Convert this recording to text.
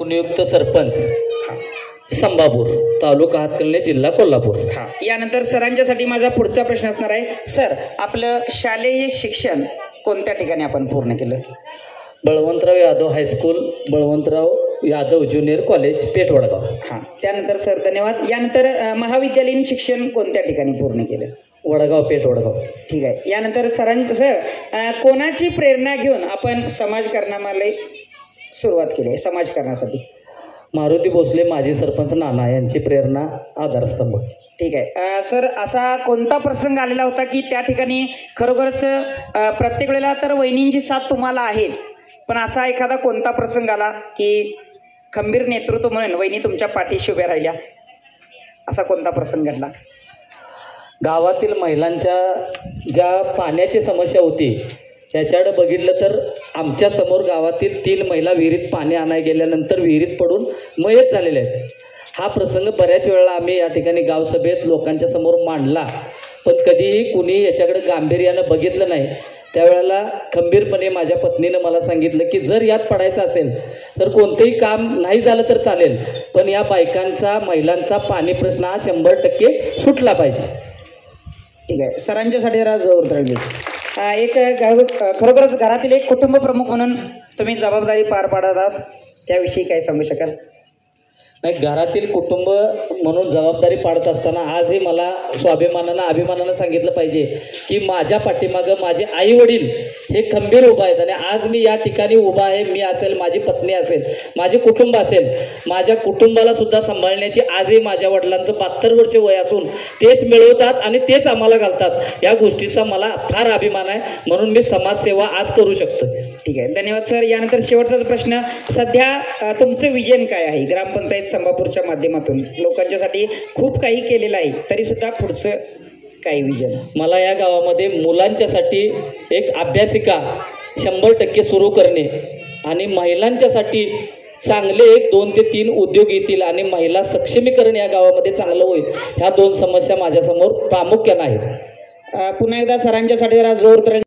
नियुक्त सरपंच संभापूर तालुका हातकणंगले जिल्हा कोल्हापूर। यानंतर सरांच्यासाठी माझा पुढचा प्रश्न असणार आहे। सर, आपलं शालेय शिक्षण कोणत्या ठिकाणी आपण पूर्ण केलं? Balwantrao Yadav high school, Balwantrao Yadav junior college, Peth, Vadgaon. त्यानंतर सर धन्यवाद। यानंतर महाविद्यालयीन शिक्षण कोणत्या ठिकाणी पूर्ण केलं? वडगाव, पेठ, वडगाव। ठीक आहे। यानंतर सर कोणाची प्रेरणा घेऊन आपण समाजकारणामध्ये सुरुवात केली? समाजकारणासाठी मारुती भोसले माजी सरपंच नाना यांची प्रेरणा आधारस्तंभ। ठीक आहे। सर, असा कोणता प्रसंग आलेला होता की त्या ठिकाणी खरोखरच प्रत्येक वेळेला तर वहिनींची साथ तुम्हाला आहेच, पण असा एखादा कोणता प्रसंग आला की खंबीर नेतृत्व म्हणून वहिनी तुमच्या पाठीशी उभ्या राहिल्या, असा कोणता प्रसंग घडला? गावातील महिलांच्या ज्या पाण्याची समस्या होती त्याच्याकडे बघितलं तर आमच्या समोर गावातील 3 महिला विहिरीत पाणी आणायला गेल्यानंतर विहिरीत पडून मयत झालेल्या आहेत। हा प्रसंग बऱ्याच वेळा आम्ही या ठिकाणी गावसभेत लोकांच्या समोर मांडला, पण कधीही कुणी याच्याकडे गांभीर्यानं बघितलं नाही। त्यावेळेला खंबीरपणे माझ्या पत्नीनं मला सांगितलं की जर यात पडायचं असेल तर कोणतंही काम नाही झालं तर चालेल, पण या बायकांचा महिलांचा पाणी प्रश्न हा 100% सुटला पाहिजे। ठीक आहे। सरांच्यासाठी जरा जोर राहिली। एक खरोखरच घरातील एक कुटुंब प्रमुख म्हणून तुम्ही जबाबदारी पार पाडत आहात, त्याविषयी काय सांगू शकाल? नाही, घरातील कुटुंब म्हणून जबाबदारी पाडत असताना आजही मला स्वाभिमानानं अभिमानानं सांगितलं पाहिजे की माझ्या पाठीमागं माझे आई वडील हे खंबीर उभा आहेत आणि आज मी या ठिकाणी उभा आहे। मी असेल, माझी पत्नी असेल, माझे कुटुंब असेल, माझ्या कुटुंबाला सुद्धा सांभाळण्याची आजही माझ्या वडिलांचं 72 वर्ष वय असून तेच मिळवतात आणि तेच आम्हाला घालतात। या गोष्टीचा मला फार अभिमान आहे, म्हणून मी समाजसेवा आज करू शकतो। ठीक आहे, धन्यवाद सर। यानंतर शेवटचाच प्रश्न, सध्या तुमचं विजन काय आहे? ग्रामपंचायत संभापूरच्या माध्यमातून लोकांच्यासाठी खूप काही केलेलं आहे, तरी सुद्धा पुढचं काय विजन? मला या गावामध्ये मुलांच्यासाठी एक अभ्यासिका 100% सुरू करणे आणि महिलांच्यासाठी चांगले 2 ते 3 उद्योग येतील आणि महिला सक्षमीकरण या गावामध्ये चांगलं होईल, ह्या 2 समस्या माझ्यासमोर प्रामुख्यानं आहेत। पुन्हा एकदा सरांच्यासाठी जरा जोर